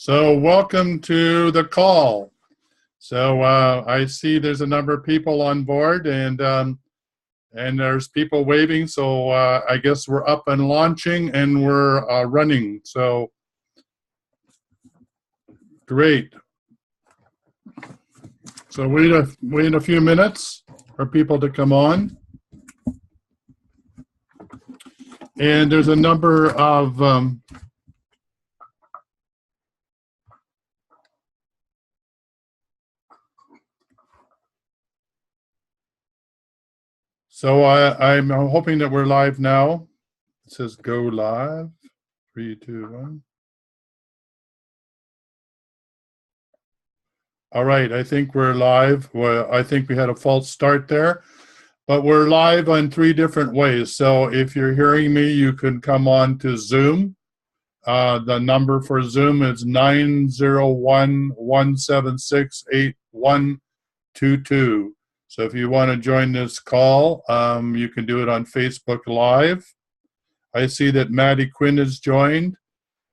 So welcome to the call. So I see there's a number of people on board, and there's people waving. So I guess we're up and launching, and we're running. So great. So wait a few minutes for people to come on. And there's a number of so I'm hoping that we're live now. It says go live. 3, 2, 1. All right, I think we're live. Well, I think we had a false start there, but we're live on 3 different ways. So if you're hearing me, you can come on to Zoom. The number for Zoom is 901-176-8122. So if you want to join this call, you can do it on Facebook Live. I see that Maddie Quinn has joined.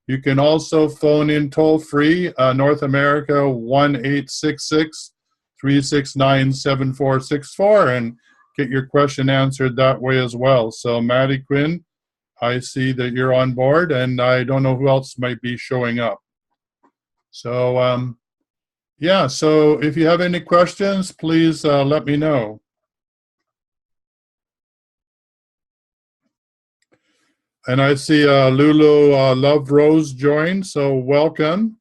You can also phone in toll-free, North America, 1-866-369-7464, and get your question answered that way as well. So Maddie Quinn, I see that you're on board, and I don't know who else might be showing up. So, yeah, so if you have any questions, please let me know. And I see Lulu Love Rose joined, so welcome.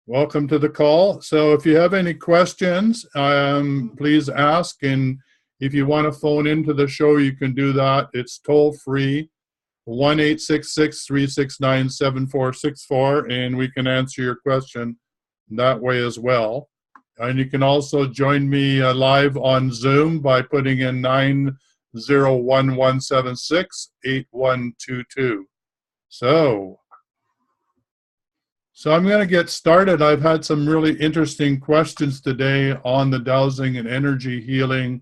Welcome to the call. So if you have any questions, please ask. And if you want to phone into the show, you can do that. It's toll-free, 1-866-369-7464, and we can answer your question that way as well. And you can also join me live on Zoom by putting in 901-176-8122. So I'm going to get started. I've had some really interesting questions today on the dowsing and energy healing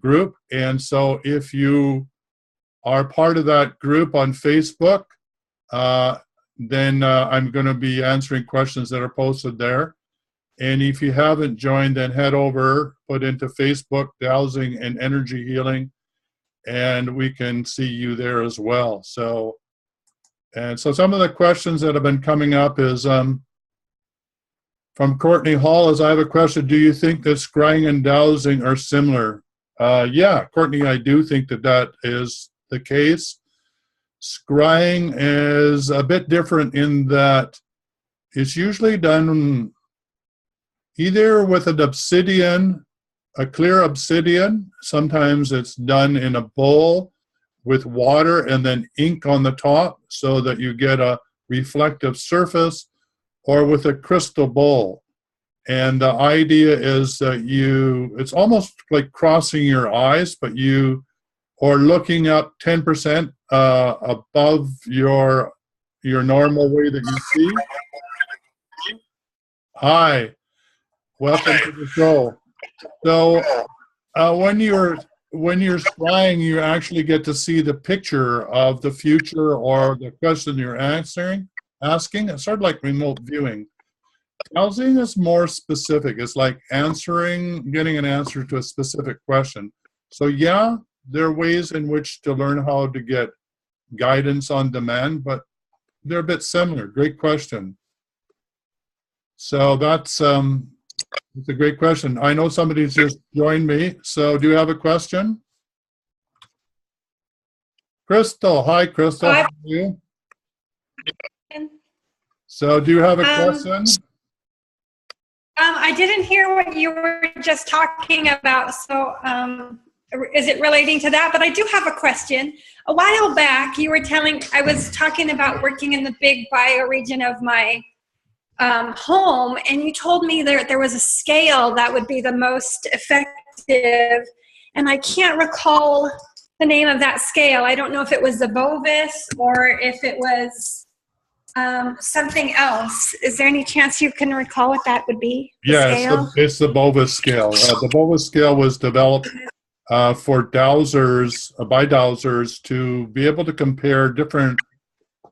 group. And so if you are part of that group on Facebook, then I'm going to be answering questions that are posted there. And if you haven't joined, then head over, put into Facebook, Dowsing and Energy Healing, and we can see you there as well. So some of the questions that have been coming up is from Courtney Hall. I have a question. Do you think that scrying and dowsing are similar? Yeah, Courtney, I do think that is the case. Scrying is a bit different in that it's usually done either with an obsidian, a clear obsidian. Sometimes it's done in a bowl with water and then ink on the top so that you get a reflective surface, or with a crystal bowl. And the idea is that it's almost like crossing your eyes, but or looking up 10% above your normal way that you see. Hi. Welcome to the show. So when you're scrying, you actually get to see the picture of the future or the question you're asking. It's sort of like remote viewing. Dowsing is more specific. It's like getting an answer to a specific question. So yeah, there are ways in which to learn how to get guidance on demand, but they're a bit similar. Great question. So that's a great question. I know somebody's just joined me. So do you have a question? Crystal. Hi, Crystal. How are you? So do you have a question? I didn't hear what you were just talking about. So is it relating to that? But I do have a question. A while back, I was talking about working in the big bioregion of my home, and you told me there was a scale that would be the most effective, and I can't recall the name of that scale. I don't know if it was the Bovis or if it was something else. Is there any chance you can recall what that would be? Yeah, it's the Bovis scale. The Bovis scale was developed for dowsers, by dowsers, to be able to compare different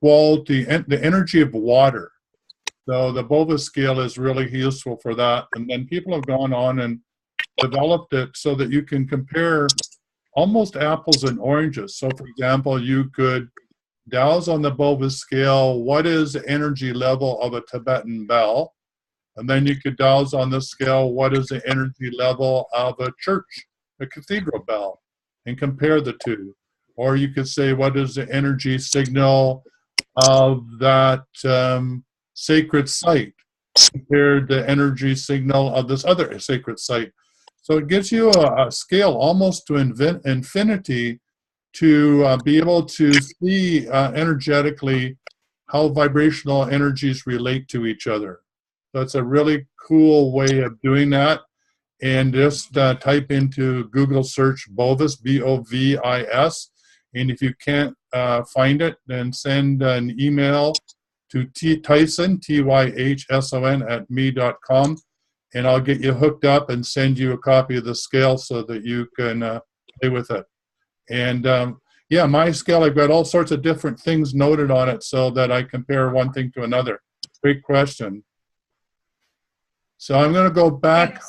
quality and the energy of water. So the Bova scale is really useful for that. And then people have gone on and developed it so that you can compare almost apples and oranges. So for example, you could dowse on the Bova scale, what is the energy level of a Tibetan bell? And then you could dowse on the scale, what is the energy level of a church, a cathedral bell, and compare the two. Or you could say, what is the energy signal of that sacred site compared to the energy signal of this other sacred site. So it gives you a scale almost to infinity to be able to see energetically how vibrational energies relate to each other. So it's a really cool way of doing that. And just type into Google search Bovis, B-O-V-I-S. And if you can't find it, then send an email to Tyson, T-Y-H-S-O-N, at me.com. And I'll get you hooked up and send you a copy of the scale so that you can play with it. And yeah, my scale, I've got all sorts of different things noted on it so that I compare one thing to another. Great question. So I'm going to go back,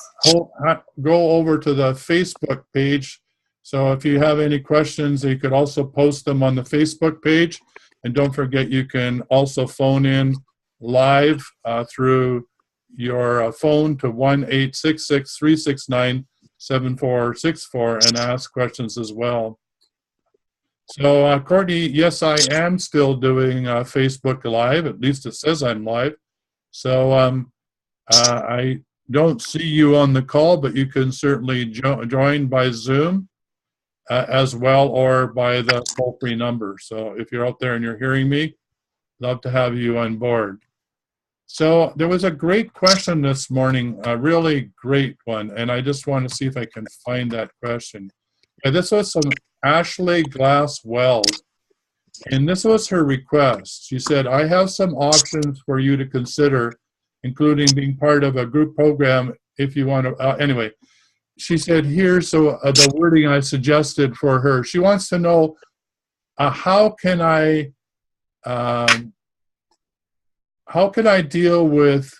go over to the Facebook page. So if you have any questions, you could also post them on the Facebook page. And don't forget, you can also phone in live through your phone to 1-866-369-7464 and ask questions as well. So Courtney, yes, I am still doing Facebook Live. At least it says I'm live. So I don't see you on the call, but you can certainly join by Zoom as well, or by the toll-free number. So if you're out there and you're hearing me, love to have you on board. So there was a great question this morning, a really great one, and I just want to see if I can find that question. And this was from Ashley Glass Wells, and this was her request. She said, I have some options for you to consider, including being part of a group program if you want to, anyway. She said, here's the wording I suggested for her. She wants to know, how can I deal with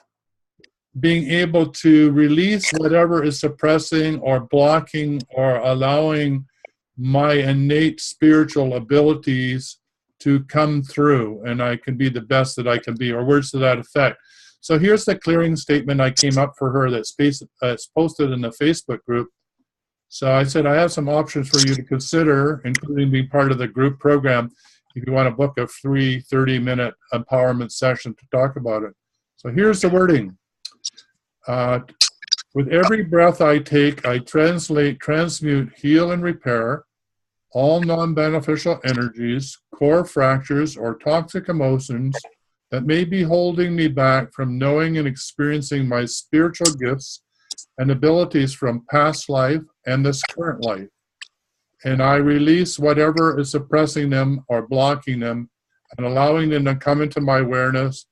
being able to release whatever is suppressing or blocking or allowing my innate spiritual abilities to come through, and I can be the best that I can be, or words to that effect. So here's the clearing statement I came up for her that's posted in the Facebook group. So I said, I have some options for you to consider, including being part of the group program, if you want to book a free 30-minute empowerment session to talk about it. So here's the wording. With every breath I take, I transmute, heal, and repair all non-beneficial energies, core fractures, or toxic emotions that may be holding me back from knowing and experiencing my spiritual gifts and abilities from past life and this current life. And I release whatever is suppressing them or blocking them and allowing them to come into my awareness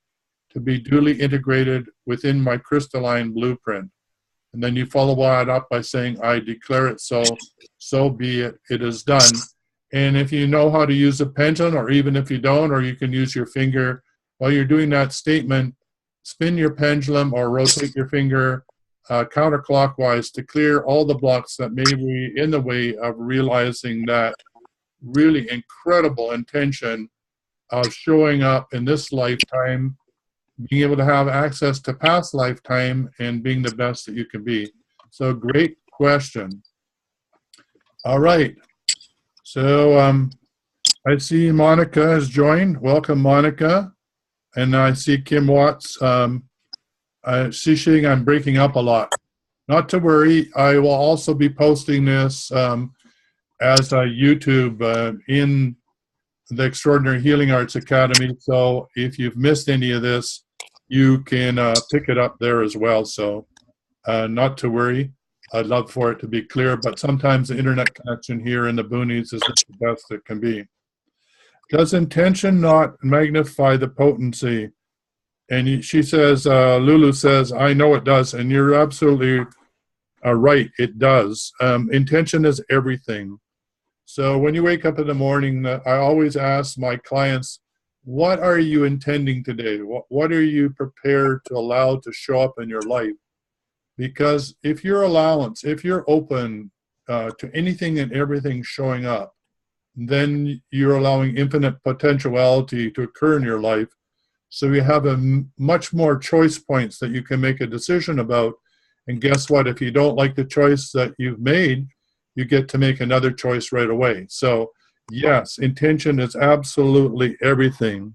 to be duly integrated within my crystalline blueprint. And then you follow that up by saying, I declare it so, so be it, it is done. And if you know how to use a pendulum, or even if you don't, or you can use your finger, while you're doing that statement, spin your pendulum or rotate your finger counterclockwise to clear all the blocks that may be in the way of realizing that really incredible intention of showing up in this lifetime, being able to have access to past lifetime, and being the best that you can be. So great question. All right. So I see Monica has joined. Welcome, Monica. And I see Kim Watts. Xixing, I'm breaking up a lot. Not to worry. I will also be posting this as a YouTube in the Extraordinary Healing Arts Academy. So if you've missed any of this, you can pick it up there as well. So not to worry. I'd love for it to be clear, but sometimes the internet connection here in the boonies is not the best it can be. Does intention not magnify the potency? And she says, Lulu says, I know it does. And you're absolutely right, it does. Intention is everything. So when you wake up in the morning, I always ask my clients, what are you intending today? What are you prepared to allow to show up in your life? Because if you're open to anything and everything showing up, then you're allowing infinite potentiality to occur in your life. So you have much more choice points that you can make a decision about. And guess what? If you don't like the choice that you've made, you get to make another choice right away. So yes, intention is absolutely everything.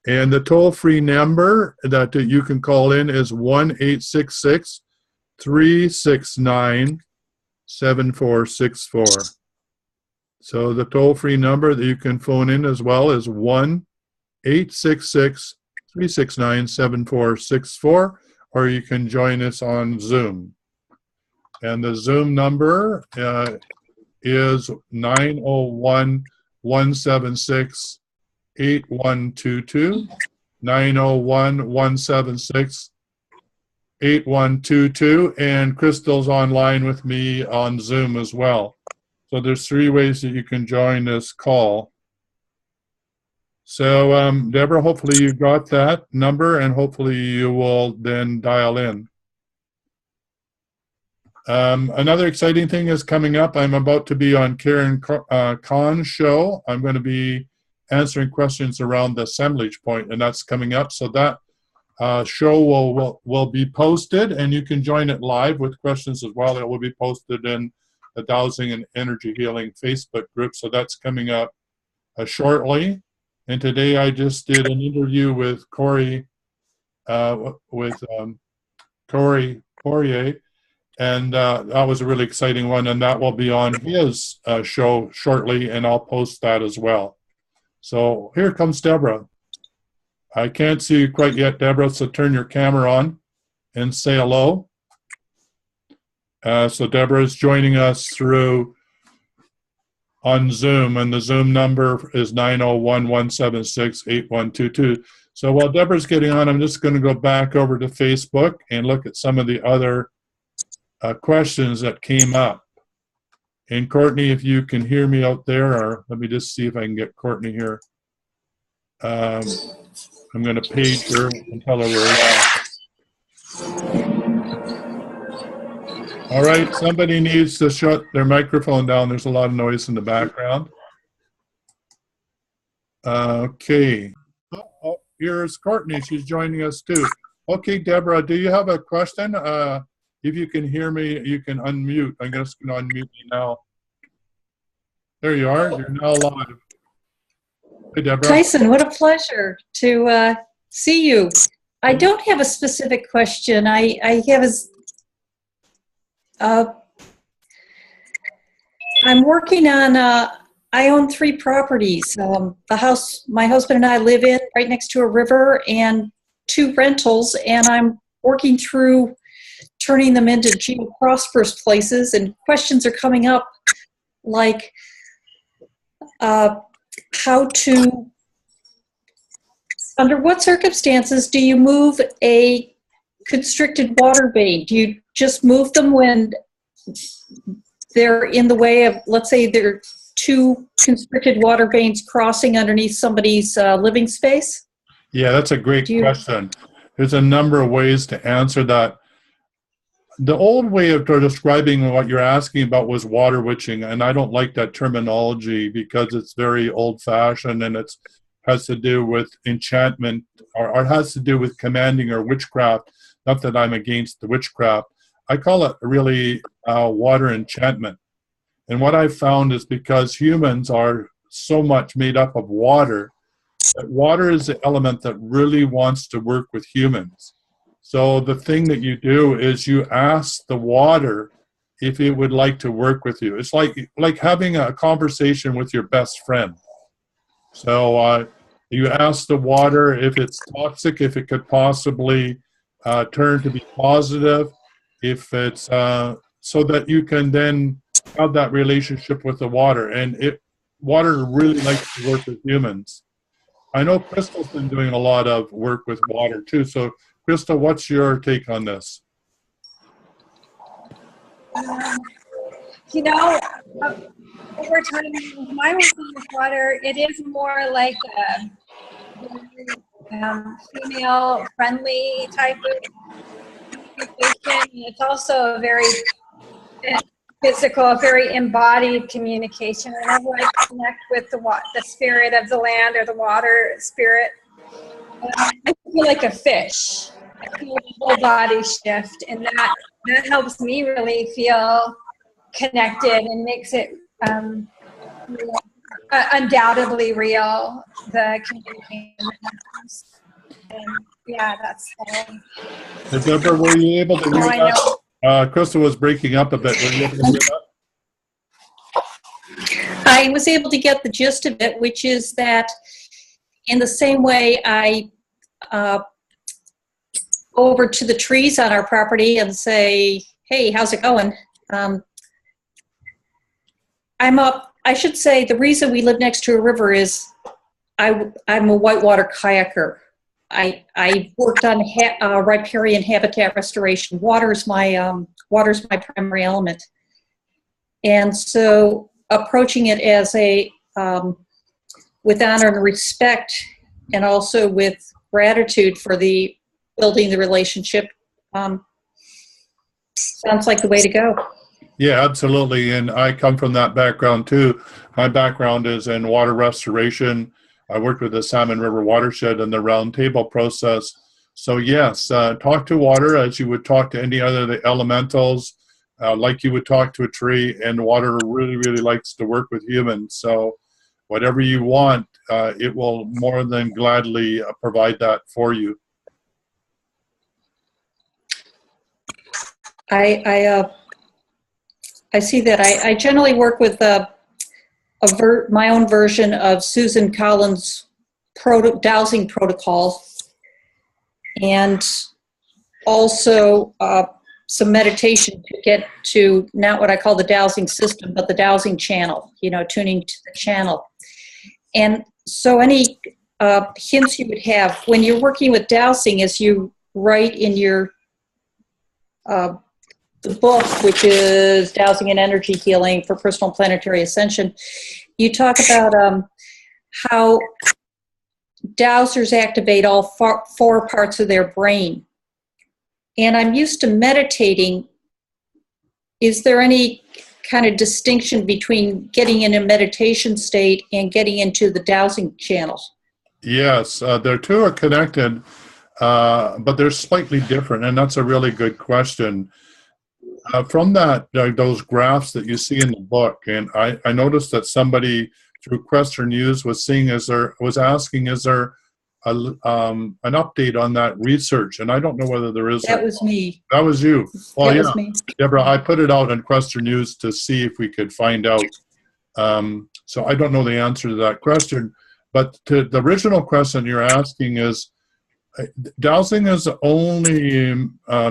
And the toll-free number that you can call in is 1-866-369-7464. So the toll-free number that you can phone in as well is 1-866-369-7464, or you can join us on Zoom. And the Zoom number is 901-176-8122, 901-176-8122, and Crystal's online with me on Zoom as well. So there's 3 ways that you can join this call. So Deborah, hopefully you got that number, and hopefully you will then dial in. Another exciting thing is coming up. I'm about to be on Karen Kahn's show. I'm going to be answering questions around the assemblage point, and that's coming up. So that show will be posted, and you can join it live with questions as well. It will be posted in the Dowsing and Energy Healing Facebook group. So that's coming up shortly. And today I just did an interview with Corey Poirier, and that was a really exciting one, and that will be on his show shortly, and I'll post that as well. So here comes Deborah. I can't see you quite yet, Deborah, so turn your camera on and say hello. So Deborah is joining us through on Zoom, and the Zoom number is 901-176-8122. So while Deborah's getting on, I'm just going to go back over to Facebook and look at some of the other questions that came up. And Courtney, if you can hear me out there, or let me just see if I can get Courtney here. I'm going to page her and tell her we're live. All right, somebody needs to shut their microphone down. There's a lot of noise in the background. Okay. Oh, here's Courtney. She's joining us too. Okay, Deborah, do you have a question? If you can hear me, you can unmute. I'm just going to unmute you now. There you are. You're now live. Hey, Deborah. Tyson, what a pleasure to see you. I don't have a specific question. I have I'm working on, I own 3 properties. The house my husband and I live in right next to a river, and 2 rentals, and I'm working through turning them into geo-prosperous places, and questions are coming up like how to, under what circumstances do you move a constricted water vein? Do you just move them when they're in the way of, let's say there are 2 constricted water veins crossing underneath somebody's living space? Yeah, that's a great question. There's a number of ways to answer that. The old way of describing what you're asking about was water witching, and I don't like that terminology because it's very old-fashioned, and it has to do with enchantment, or has to do with commanding or witchcraft. Not that I'm against the witchcraft. I call it really water enchantment. And what I've found is because humans are so much made up of water, that water is the element that really wants to work with humans. So the thing that you do is you ask the water if it would like to work with you. It's like having a conversation with your best friend. So you ask the water if it's toxic, if it could possibly turn to be positive, if it's so that you can then have that relationship with the water. And water really likes to work with humans. I know Crystal's been doing a lot of work with water too. So Crystal, what's your take on this? You know, over time, my working with water, it is more like female friendly type of communication. It's also a very physical, very embodied communication. Whenever I connect with the spirit of the land or the water spirit, I feel like a fish. I feel the whole body shift, and that helps me really feel connected and makes it undoubtedly real, the communication. And yeah, that's Deborah, were you able to hear how I know. that? Crystal was breaking up a bit. Were you able to hear that? I was able to get the gist of it, which is that in the same way I go over to the trees on our property and say, hey, how's it going? I should say the reason we live next to a river is I'm a whitewater kayaker. I worked on riparian habitat restoration. Water's my primary element. And so approaching it as with honor and respect, and also with gratitude for building the relationship, sounds like the way to go. Yeah, absolutely. And I come from that background too. My background is in water restoration. I worked with the Salmon River watershed in the round table process. So yes, talk to water as you would talk to any other of the elementals, like you would talk to a tree, and water really, really likes to work with humans. So whatever you want, it will more than gladly provide that for you. I see that. I generally work with my own version of Susan Collins' dowsing protocol, and also some meditation to get to not what I call the dowsing system, but the dowsing channel, tuning to the channel. And so any hints you would have when you're working with dowsing, as you write in your the book, which is Dowsing and Energy Healing for Personal Planetary Ascension, you talk about how dowsers activate all four parts of their brain. And I'm used to meditating. Is there any kind of distinction between getting in a meditation state and getting into the dowsing channel? Yes, the two are connected, but they're slightly different, and that's a really good question. From that, those graphs that you see in the book, and I noticed that somebody through Quester News was asking, is there an update on that research? And I don't know whether there is. That was me. That was you. Well, that yeah, was me. Deborah, I put it out on Quester News to see if we could find out. So I don't know the answer to that question, but to the original question you're asking is, dowsing is the only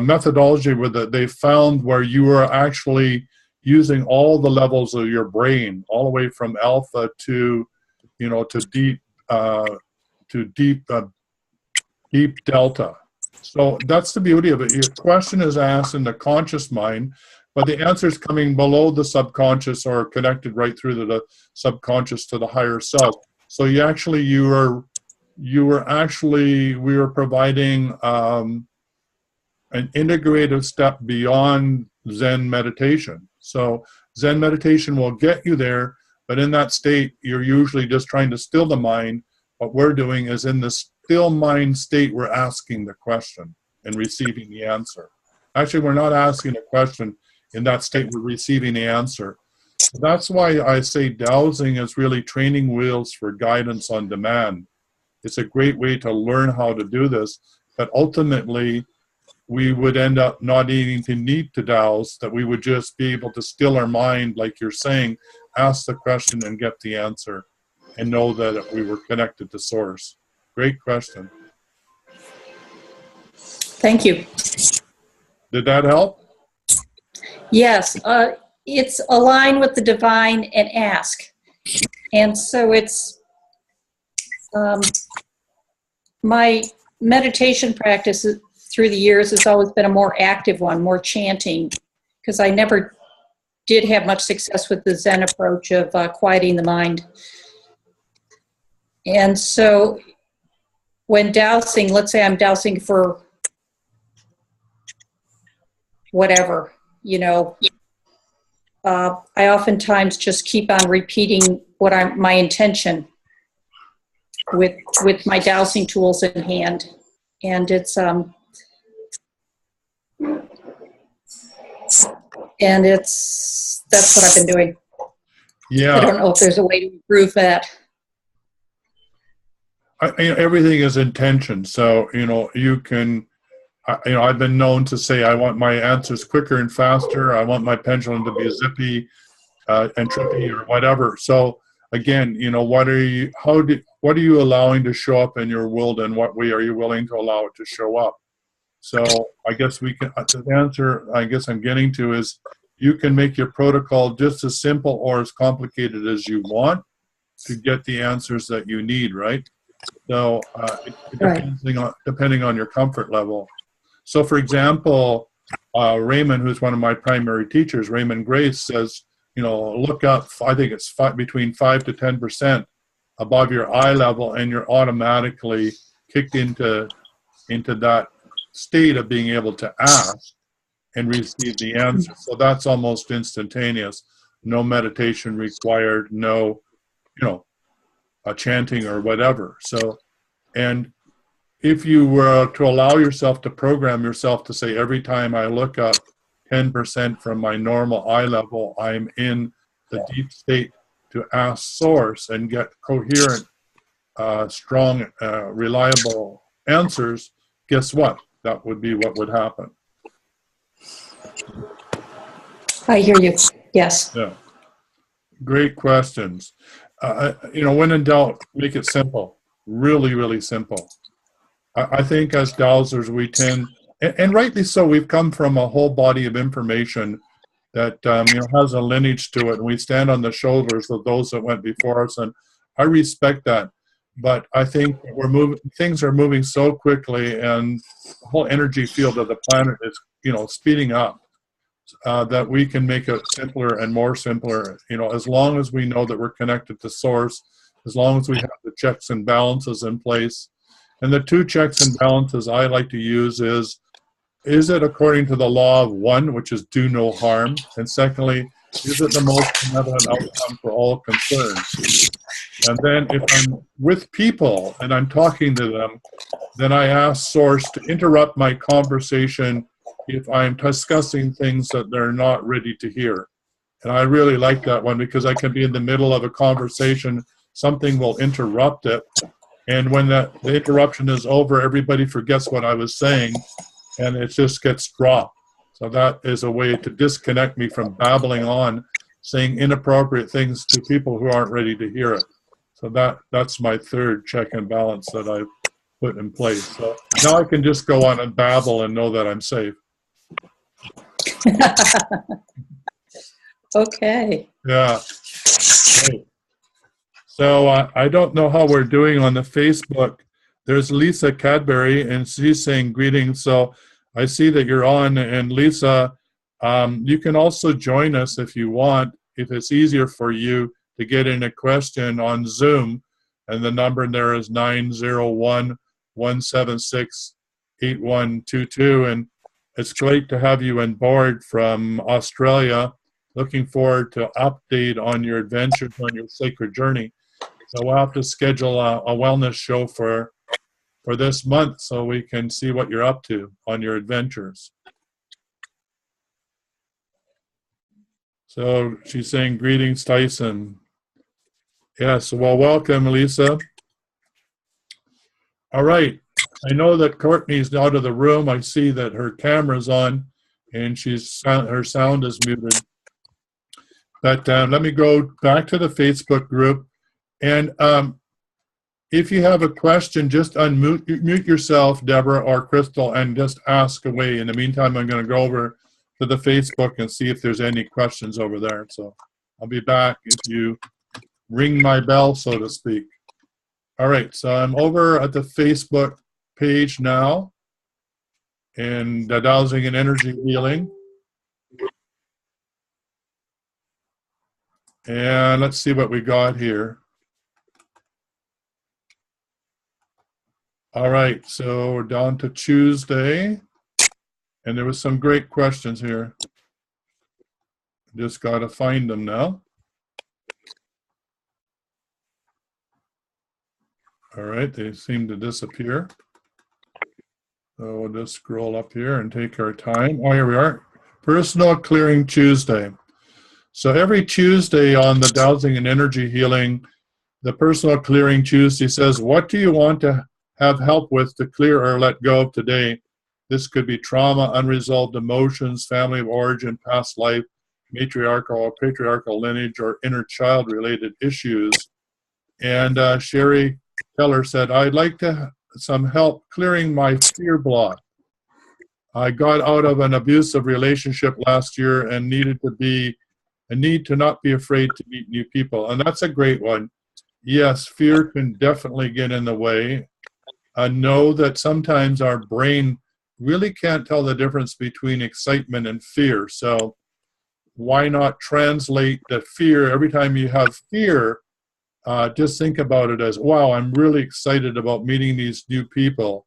methodology that they found where you are actually using all the levels of your brain, all the way from alpha to deep delta. So that's the beauty of it. Your question is asked in the conscious mind, but the answer is coming below the subconscious or connected right through to the subconscious to the higher self. So we were providing an integrative step beyond Zen meditation. So Zen meditation will get you there, but in that state, you're usually just trying to still the mind. What we're doing is in the still mind state, we're asking the question and receiving the answer. Actually, we're not asking a question. In that state, we're receiving the answer. That's why I say dowsing is really training wheels for guidance on demand. It's a great way to learn how to do this, but ultimately we would end up not needing to need to douse, that we would just be able to still our mind, like you're saying, ask the question and get the answer, and know that we were connected to source. Great question. Thank you. Did that help? Yes, it's align with the divine and ask. And so it's my meditation practice through the years has always been a more active one, more chanting, because I never did have much success with the Zen approach of quieting the mind. And so when dowsing, let's say I'm dowsing for whatever, I oftentimes just keep on repeating my intention with my dowsing tools in hand. And that's what I've been doing. Yeah. I don't know if there's a way to improve that. Everything is intention. So, you can, I've been known to say, I want my answers quicker and faster. I want my pendulum to be zippy and trippy or whatever. So again, what are you allowing to show up in your world, and what way are you willing to allow it to show up? So I guess the answer I guess I'm getting to is, you can make your protocol just as simple or as complicated as you want to get the answers that you need, right? So it depending on your comfort level. So for example, Raymond, who's one of my primary teachers, Raymond Grace, says, look up, I think it's between 5 to 10% above your eye level, and you're automatically kicked into that state of being able to ask and receive the answer. So that's almost instantaneous. No meditation required, no, chanting or whatever. So, and if you were to allow yourself to program yourself to say, every time I look up 10% from my normal eye level, I'm in the deep state to ask source and get coherent, strong, reliable answers, guess what? That would be what would happen. I hear you. Yes. Yeah. Great questions. When in doubt, make it simple. Really, really simple. I think as dowsers, we tend, and rightly so, we've come from a whole body of information that has a lineage to it, and we stand on the shoulders of those that went before us, and I respect that. But I think things are moving so quickly, and the whole energy field of the planet is, speeding up, that we can make it simpler and more simpler, as long as we know that we're connected to source, as long as we have the checks and balances in place. And the two checks and balances I like to use is it according to the law of one, which is do no harm? And secondly, is it the most benevolent outcome for all concerned? And then if I'm with people and I'm talking to them, then I ask source to interrupt my conversation if I'm discussing things that they're not ready to hear. And I really like that one, because I can be in the middle of a conversation, something will interrupt it, and when the interruption is over, everybody forgets what I was saying, and it just gets dropped. So that is a way to disconnect me from babbling on, saying inappropriate things to people who aren't ready to hear it. So that's my third check and balance that I've put in place. So now I can just go on and babble and know that I'm safe. Okay. Yeah. Great. So I don't know how we're doing on the Facebook. There's Lisa Cadbury, and she's saying greetings. So I see that you're on. And Lisa, you can also join us if you want, if it's easier for you to get in a question on Zoom. And the number there is 901-176-8122. And it's great to have you on board from Australia. Looking forward to update on your adventures on your sacred journey. So we'll have to schedule a wellness show for this month so we can see what you're up to on your adventures. So she's saying, greetings, Tyson. Yes, well, welcome, Lisa. All right. I know that Courtney's out of the room. I see that her camera's on and her sound is muted. But let me go back to the Facebook group. And if you have a question, just mute yourself, Deborah or Crystal, and just ask away. In the meantime, I'm going to go over to the Facebook and see if there's any questions over there. So I'll be back if you ring my bell, so to speak. All right, so I'm over at the Facebook page now, and dowsing and energy healing. And let's see what we got here. All right, so we're down to Tuesday, and there was some great questions here. Just got to find them now. All right, they seem to disappear. So we'll just scroll up here and take our time. Oh, here we are. Personal Clearing Tuesday. So every Tuesday on the Dowsing and Energy Healing, the Personal Clearing Tuesday says, what do you want to have help with to clear or let go of today? This could be trauma, unresolved emotions, family of origin, past life, matriarchal or patriarchal lineage, or inner child related issues. And Sherry Keller said, I'd like some help clearing my fear block. I got out of an abusive relationship last year and need to not be afraid to meet new people. And that's a great one. Yes, fear can definitely get in the way. Know that sometimes our brain really can't tell the difference between excitement and fear. So why not translate the fear? Every time you have fear, just think about it as, wow, I'm really excited about meeting these new people.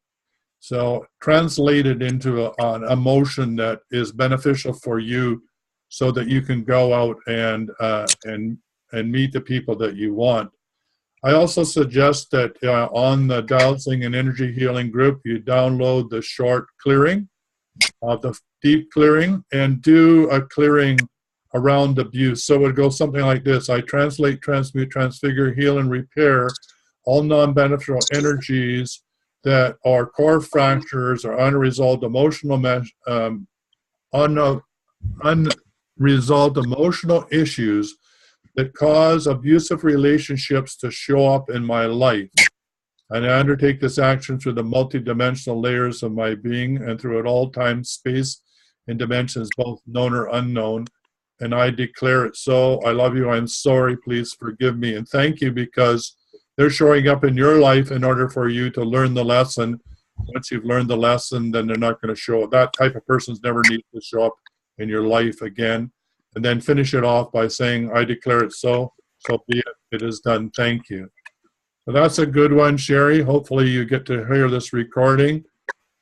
So translate it into an emotion that is beneficial for you so that you can go out and meet the people that you want. I also suggest that on the Dowsing and Energy Healing group, you download the short clearing, the deep clearing, and do a clearing around abuse. So it would go something like this. I translate, transmute, transfigure, heal, and repair all non-beneficial energies that are core fractures or unresolved emotional unresolved emotional issues that cause abusive relationships to show up in my life. And I undertake this action through the multidimensional layers of my being and through at all time, space, and dimensions, both known or unknown. And I declare it so. I love you. I'm sorry. Please forgive me. And thank you, because they're showing up in your life in order for you to learn the lesson. Once you've learned the lesson, then they're not going to show up. That type of person never needs to show up in your life again. And then finish it off by saying, I declare it so. So be it. It is done. Thank you. So that's a good one, Sherry. Hopefully you get to hear this recording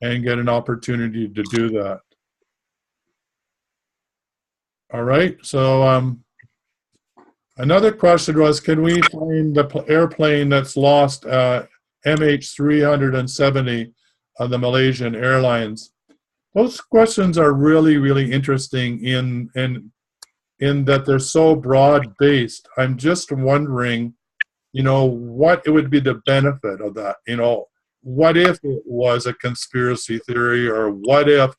and get an opportunity to do that. All right. So another question was, can we find the airplane that's lost MH370 of the Malaysian Airlines? Those questions are really, really interesting in that they're so broad-based. I'm just wondering, what it would be the benefit of that. What if it was a conspiracy theory, or what if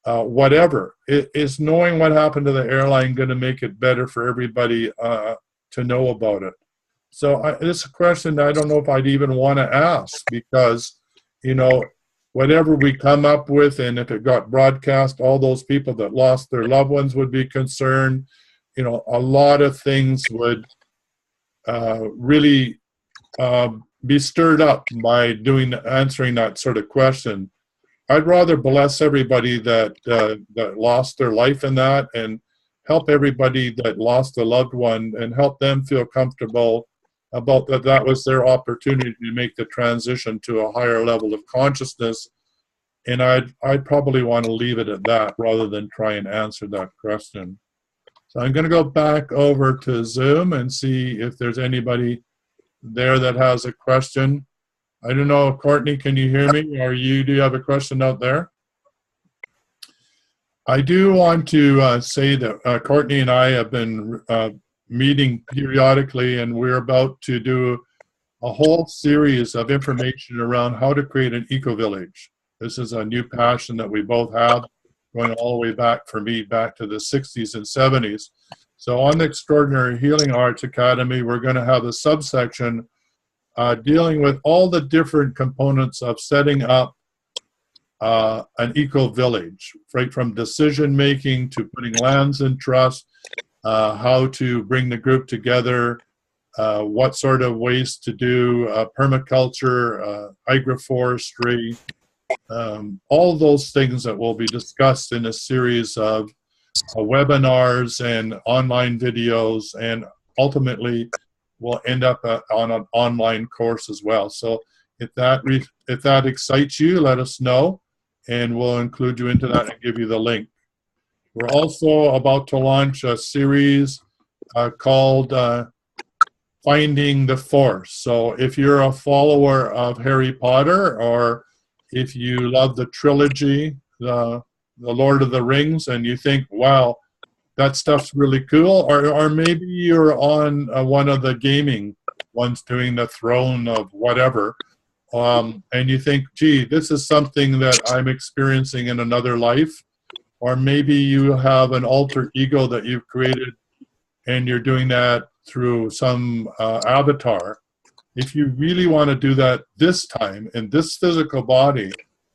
whatever? Is knowing what happened to the airline going to make it better for everybody to know about it? So it's a question I don't know if I'd even want to ask, because, whatever we come up with, and if it got broadcast, all those people that lost their loved ones would be concerned. A lot of things would really be stirred up by answering that sort of question. I'd rather bless everybody that lost their life in that, and help everybody that lost a loved one, and help them feel comfortable about that was their opportunity to make the transition to a higher level of consciousness. And I'd probably want to leave it at that rather than try and answer that question. So I'm going to go back over to Zoom and see if there's anybody there that has a question. I don't know, Courtney, can you hear me? Or do you have a question out there? I do want to say that Courtney and I have been meeting periodically, and we're about to do a whole series of information around how to create an eco-village. This is a new passion that we both have, going all the way back, for me, back to the 60s and 70s. So on the Extraordinary Healing Arts Academy, we're going to have a subsection dealing with all the different components of setting up an eco-village, right from decision-making to putting lands in trust, how to bring the group together, what sort of ways to do permaculture, agroforestry, all those things that will be discussed in a series of webinars and online videos, and ultimately will end up on an online course as well. So If that excites you, let us know, and we'll include you into that and give you the link. We're also about to launch a series called Finding the Force. So if you're a follower of Harry Potter, or if you love the trilogy, the Lord of the Rings, and you think, wow, that stuff's really cool, or maybe you're on one of the gaming ones doing the Throne of whatever, and you think, gee, this is something that I'm experiencing in another life, or maybe you have an alter ego that you've created and you're doing that through some avatar. If you really want to do that this time in this physical body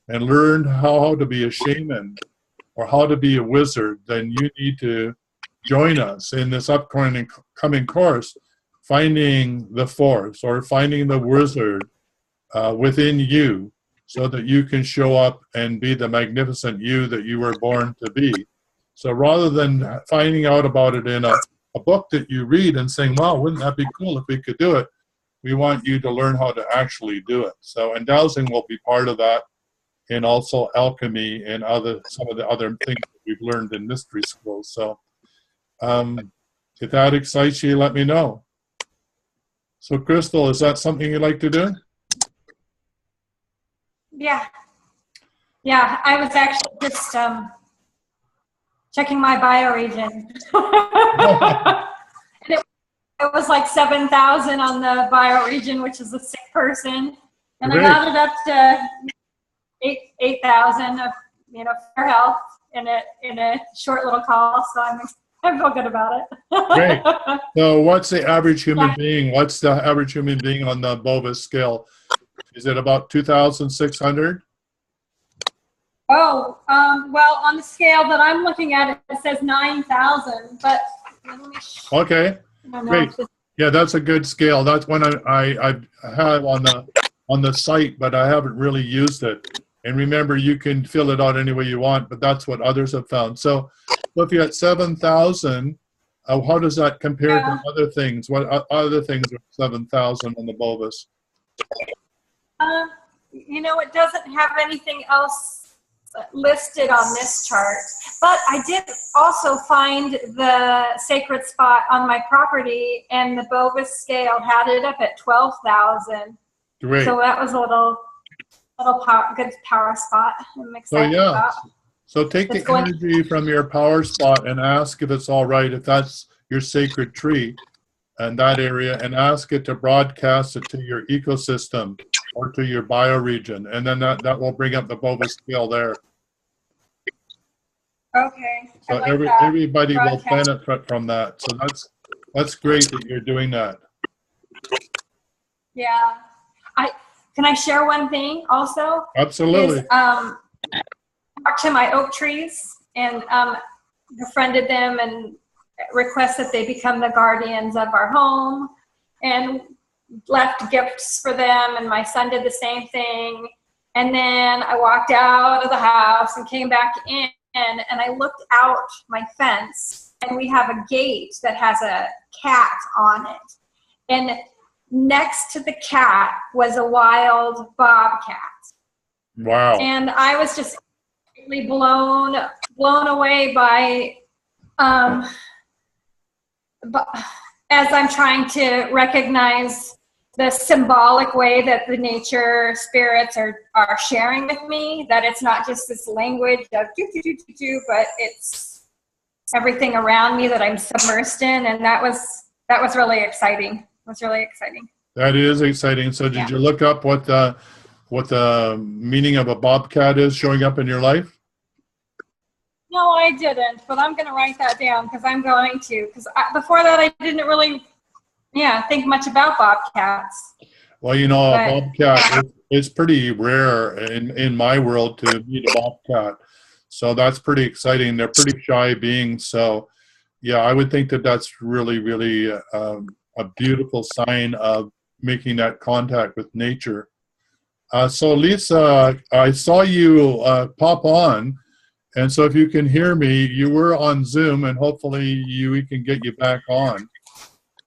and learn how to be a shaman or how to be a wizard, then you need to join us in this upcoming course, Finding the Force, or Finding the Wizard within you, so that you can show up and be the magnificent you that you were born to be. So rather than finding out about it in a book that you read and saying, wow, wouldn't that be cool if we could do it? We want you to learn how to actually do it. So, and dowsing will be part of that, and also alchemy and some of the other things that we've learned in mystery schools. So if that excites you, let me know. So Crystal, is that something you'd like to do? Yeah. Yeah, I was actually just checking my bioregion. And it was like 7,000 on the bioregion, which is a sick person. And Great. I got it up to 8,000 of, fair health in a short little call. So I feel good about it. Great. So what's the average human being? What's the average human being on the Bovis scale? Is it about 2,600? Oh, well, on the scale that I'm looking at, it says 9,000, but let me Okay, great. Yeah, that's a good scale. That's one I have on the site, but I haven't really used it. And remember, you can fill it out any way you want, but that's what others have found. So if you're at 7,000, how does that compare to other things? What other things are 7,000 on the Bovis? It doesn't have anything else listed on this chart, but I did also find the sacred spot on my property, and the Bovis scale had it up at 12,000. Great. So that was a little good power spot. I'm excited about. So take the energy from your power spot and ask if it's all right, if that's your sacred tree in that area, and ask it to broadcast it to your ecosystem or to your bioregion, and then that will bring up the Bovis scale there. Okay. So everybody will benefit from that. So that's great that you're doing that. Yeah. Can I share one thing also? Absolutely. Talked to my oak trees and befriended them and request that they become the guardians of our home, and left gifts for them, and my son did the same thing. And then I walked out of the house and came back in, and I looked out my fence, and we have a gate that has a cat on it, and next to the cat was a wild bobcat. Wow. And I was just blown away by as I'm trying to recognize the symbolic way that the nature spirits are sharing with me, that it's not just this language of do, but it's everything around me that I'm submersed in, and that was really exciting. It was really exciting. That is exciting. So did you look up what the meaning of a bobcat is showing up in your life? No, I didn't, but I'm going to write that down because I'm going to. Because before that, I didn't really, think much about bobcats. Well, a bobcat is pretty rare in my world to meet a bobcat. So that's pretty exciting. They're pretty shy beings. So, yeah, I would think that that's really, really a beautiful sign of making that contact with nature. So, Lisa, I saw you pop on. And so if you can hear me, you were on Zoom, and hopefully we can get you back on.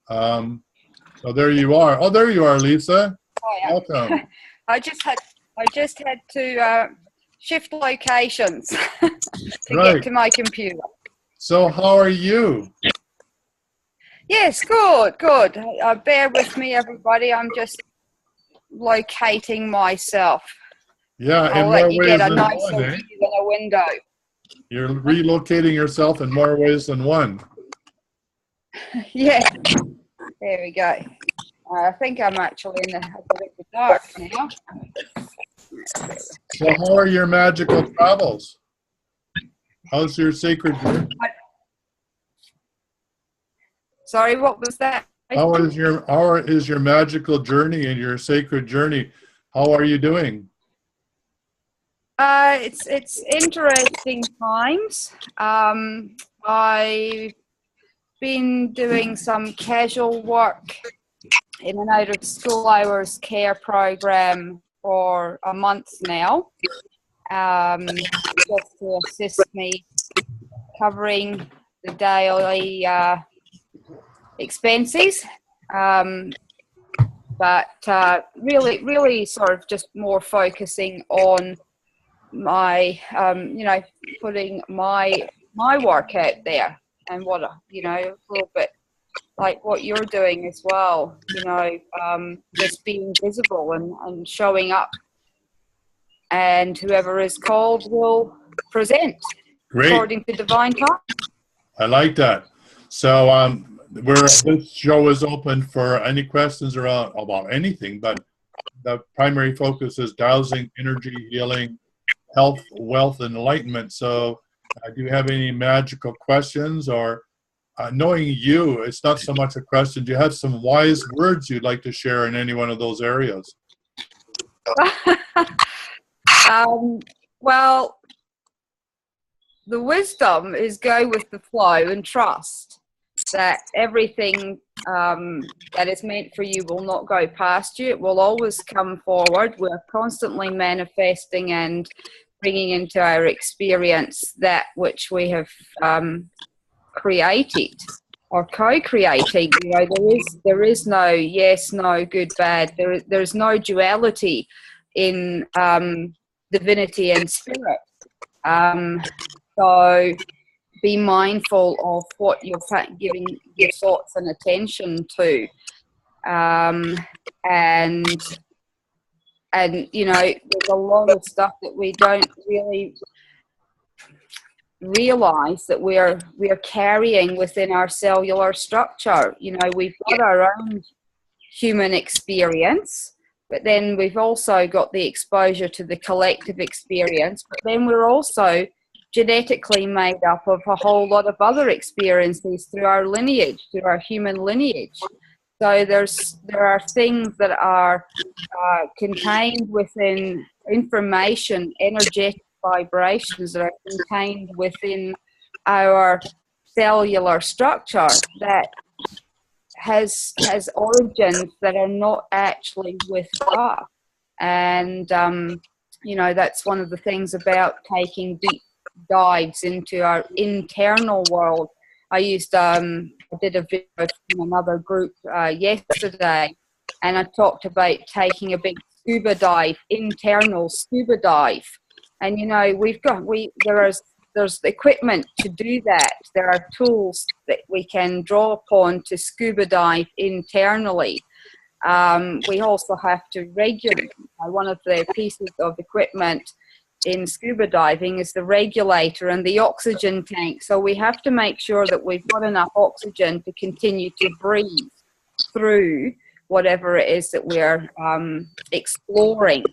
So there you are. Oh, there you are, Lisa. Oh, yeah. Welcome. I just had to shift locations to Right. get to my computer. So how are you? Yes, good, good. Bear with me, everybody. I'm just locating myself. Yeah, I'll in let more you ways get a than nicer one, eh? view than a window. You're relocating yourself in more ways than one. Yeah, there we go. I think I'm actually in a bit of the dark now. So how are your magical travels? How's your sacred journey? Sorry, what was that? How is your magical journey and your sacred journey? How are you doing? It's interesting times. I've been doing some casual work in an out of school hours care program for a month now, just to assist me covering the daily expenses. But really sort of just more focusing on my, putting my work out there, and what, a little bit like what you're doing as well, just being visible and showing up, and whoever is called will present Great. according to divine time. I like that. So this show is open for any questions around about anything, but the primary focus is dowsing, energy, healing, health, wealth, and enlightenment. So do you have any magical questions, or knowing you, it's not so much a question. Do you have some wise words you'd like to share in any one of those areas? Well, the wisdom is go with the flow and trust that everything that is meant for you will not go past you. It will always come forward. We're constantly manifesting and bringing into our experience that which we have created or co-creating. There is no yes, no, good, bad. There's no duality in divinity and spirit. So be mindful of what you're giving your thoughts and attention to, and there's a lot of stuff that we don't really realize that we are carrying within our cellular structure. We've got our own human experience, but then we've also got the exposure to the collective experience, but then we're also genetically made up of a whole lot of other experiences through our lineage, through our human lineage. So there are things that are contained within information, energetic vibrations that are contained within our cellular structure that has origins that are not actually with us. And that's one of the things about taking deep dives into our internal world. I did a video from another group yesterday, and I talked about taking a big scuba dive, internal scuba dive. And there's equipment to do that. There are tools that we can draw upon to scuba dive internally. We also have to regulate. One of the pieces of equipment in scuba diving is the regulator and the oxygen tank. So we have to make sure that we've got enough oxygen to continue to breathe through whatever it is that we're exploring.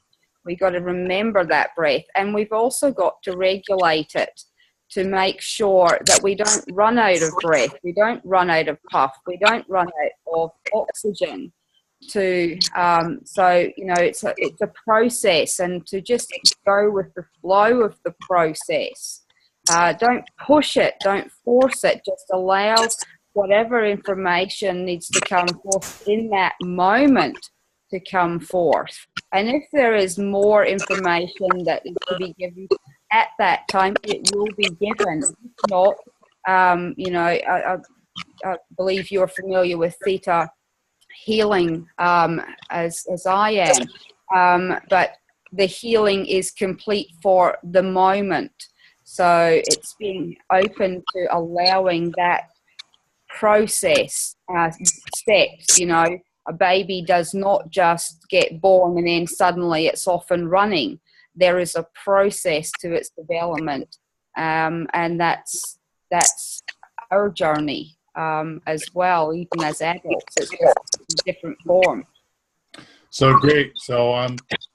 We've got to remember that breath, and we've also got to regulate it to make sure that we don't run out of breath, we don't run out of puff, we don't run out of oxygen. It's a process, and to just go with the flow of the process. Don't push it, don't force it, just allow whatever information needs to come forth in that moment to come forth. And if there is more information that is to be given at that time, it will be given. If not, I believe you're familiar with theta healing as I am. but the healing is complete for the moment. So it's being open to allowing that process steps. You know, a baby does not just get born and then suddenly it's off and running. There is a process to its development, and that's our journey as well, even as adults. It's just in a different form. So great. So I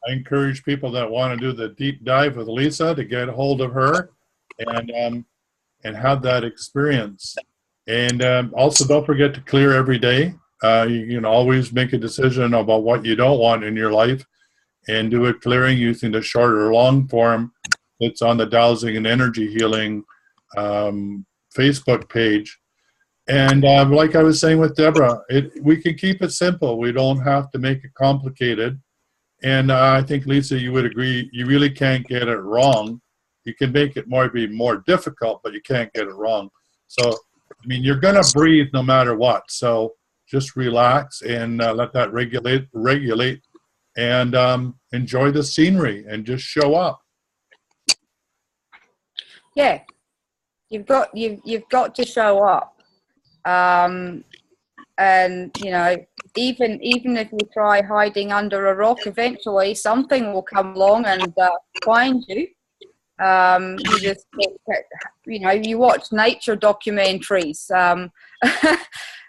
encourage people that want to do the deep dive with Lisa to get a hold of her and have that experience. And also don't forget to clear every day. You can always make a decision about what you don't want in your life and do a clearing using the short or long form that's on the Dowsing and Energy Healing Facebook page. And like I was saying with Deborah, we can keep it simple. We don't have to make it complicated. And I think, Lisa, you would agree, you really can't get it wrong. You can make it be more difficult, but you can't get it wrong. So, I mean, you're going to breathe no matter what. So just relax and let that regulate and enjoy the scenery and just show up. Yeah, you've got to show up. And you know, even if you try hiding under a rock, eventually something will come along and find you. You just, you know, you watch nature documentaries,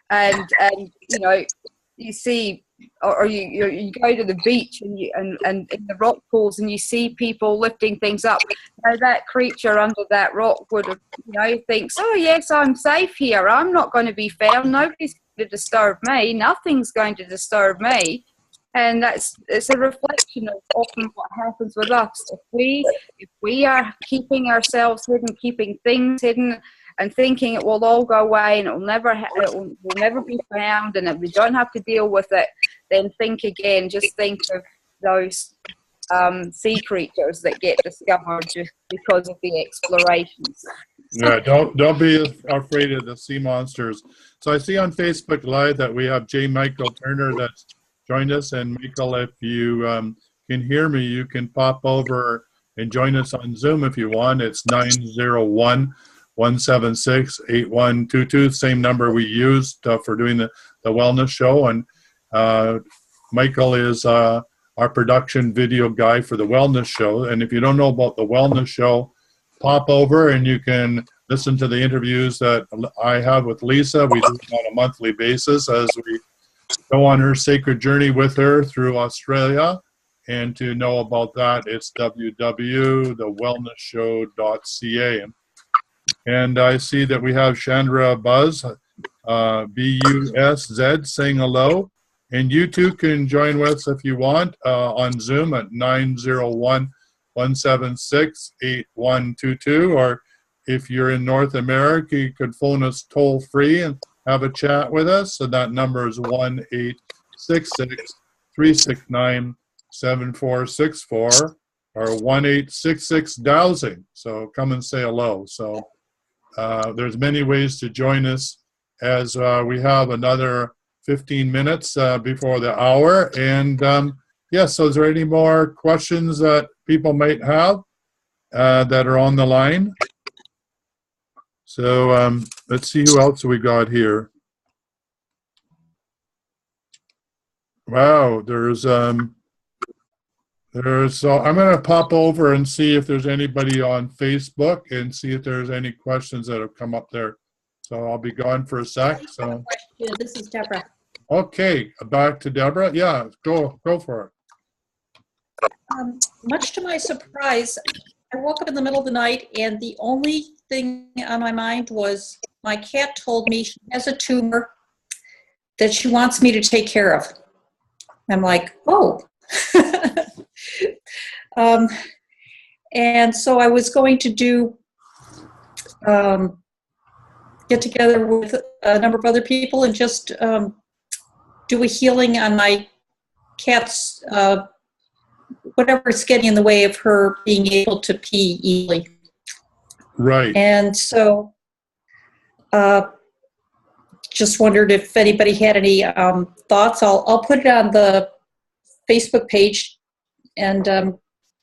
and you know, you see, or you go to the beach and in the rock pools and you see people lifting things up. You know, that creature under that rock would have, you know, thinks, oh yes, I'm safe here. I'm not going to be found. Nobody's going to disturb me. Nothing's going to disturb me. And it's a reflection of often what happens with us. If we are keeping ourselves hidden, keeping things hidden, and thinking it will all go away and it will never be found, and that we don't have to deal with it, then think again. Just think of those sea creatures that get discovered just because of the explorations. Yeah, don't be afraid of the sea monsters. So I see on Facebook Live that we have J. Michael Turner that's joined us. And Michael, if you can hear me, you can pop over and join us on Zoom if you want. It's 901-176-8122, same number we used for doing the wellness show. And Michael is our production video guy for the wellness show. And if you don't know about the wellness show, pop over and you can listen to the interviews that I have with Lisa. We do it on a monthly basis as we go on her sacred journey with her through Australia. And to know about that, it's www.thewellnessshow.ca. And I see that we have Chandra Buzz, B-U-S-Z, saying hello. And you too can join us if you want on Zoom at 901-176-8122. Or if you're in North America, you could phone us toll free and have a chat with us. So that number is 1-866-369-7464 or 1-866-DOWSING. So come and say hello. So there's many ways to join us as we have another 15 minutes before the hour. And so is there any more questions that people might have that are on the line? So let's see who else we got here. Wow, so I'm going to pop over and see if there's anybody on Facebook and see if there's any questions that have come up there. So I'll be gone for a sec. So this is Deborah. Okay, back to Deborah. Yeah, go for it. Much to my surprise, I woke up in the middle of the night and the only thing on my mind was my cat told me she has a tumor that she wants me to take care of. I'm like, oh. And so I was going to get together with a number of other people and just do a healing on my cat's whatever's getting in the way of her being able to pee easily. Right. And so just wondered if anybody had any thoughts. I'll put it on the Facebook page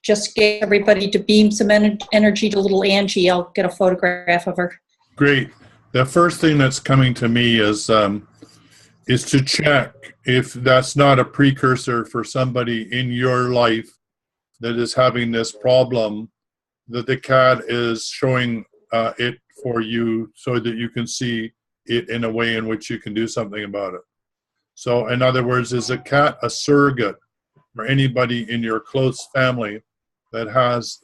just get everybody to beam some energy to little Angie. I'll get a photograph of her. Great. The first thing that's coming to me is to check if that's not a precursor for somebody in your life that is having this problem, that the cat is showing it for you so that you can see it in a way in which you can do something about it. So in other words, is a cat a surrogate for anybody in your close family that has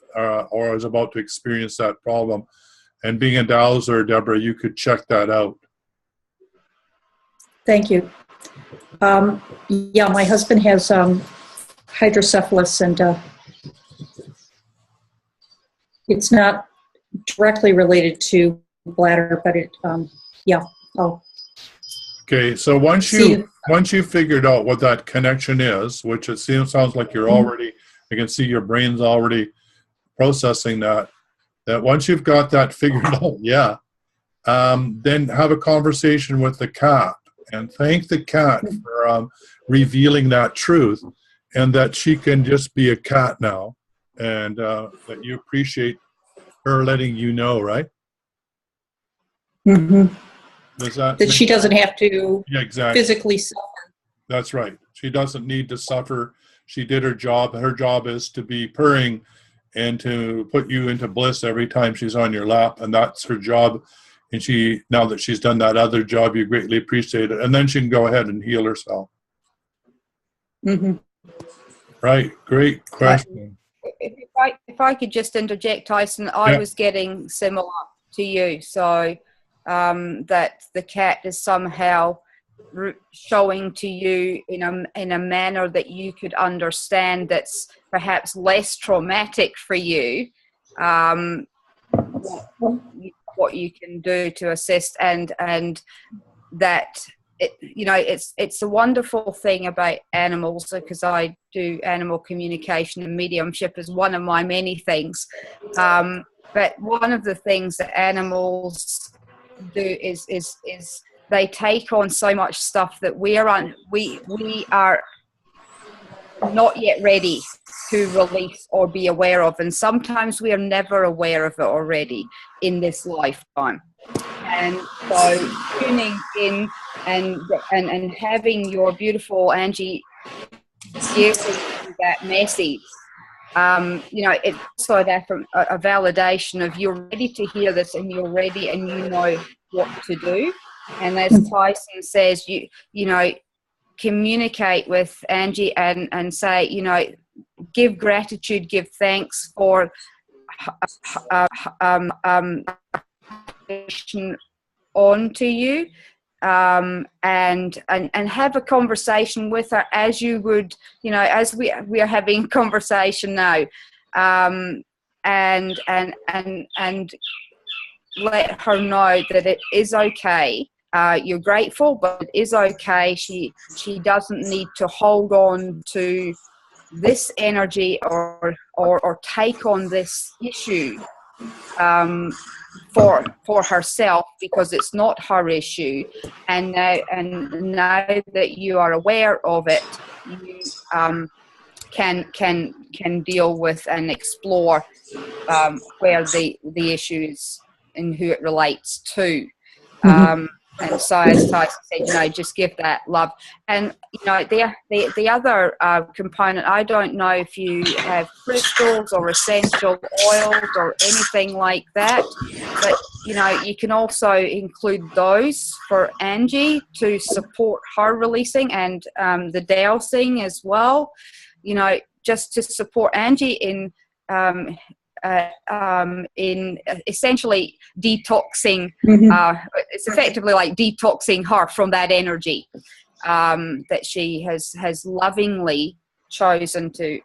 or is about to experience that problem? And being a dowser, Deborah, you could check that out. Thank you. Yeah, my husband has hydrocephalus, and it's not directly related to bladder, but it, yeah. Okay, so once you figured out what that connection is, which it sounds like you're already, I can see your brain's already processing that once you've got that figured out, yeah, then have a conversation with the cat and thank the cat for revealing that truth, and that she can just be a cat now, and that you appreciate her letting you know, right? Mm-hmm. Does that she doesn't have to physically suffer. That's right. She doesn't need to suffer. She did her job. Her job is to be purring and to put you into bliss every time she's on your lap, and that's her job. And now that she's done that other job, you greatly appreciate it. And then she can go ahead and heal herself. Mm-hmm. Right. Great question. If I could just interject, Tyson, I was getting similar to you. So that the cat is somehow showing to you in a manner that you could understand, that's perhaps less traumatic for you, what you can do to assist, and that it's a wonderful thing about animals, because I do animal communication and mediumship as one of my many things, but one of the things that animals do is they take on so much stuff that we are not yet ready to release or be aware of, and sometimes we are never aware of it already in this lifetime. And so tuning in and having your beautiful Angie give that message, it's also that from a validation of you're ready to hear this, and you're ready, and you know what to do. And as Tyson says, you communicate with Angie and say, give gratitude, give thanks for on to you, and have a conversation with her as you would, as we are having a conversation now, and let her know that it is okay. You're grateful, but it is okay. She doesn't need to hold on to this energy or take on this issue for herself, because it's not her issue. And now that you are aware of it, you can deal with and explore where the issue is and who it relates to. And so, as Tyson said, just give that love. And the other component, I don't know if you have crystals or essential oils or anything like that, but you can also include those for Angie to support her releasing, and the dowsing as well. Just to support Angie in essentially detoxing. It's effectively like detoxing her from that energy that she has lovingly chosen to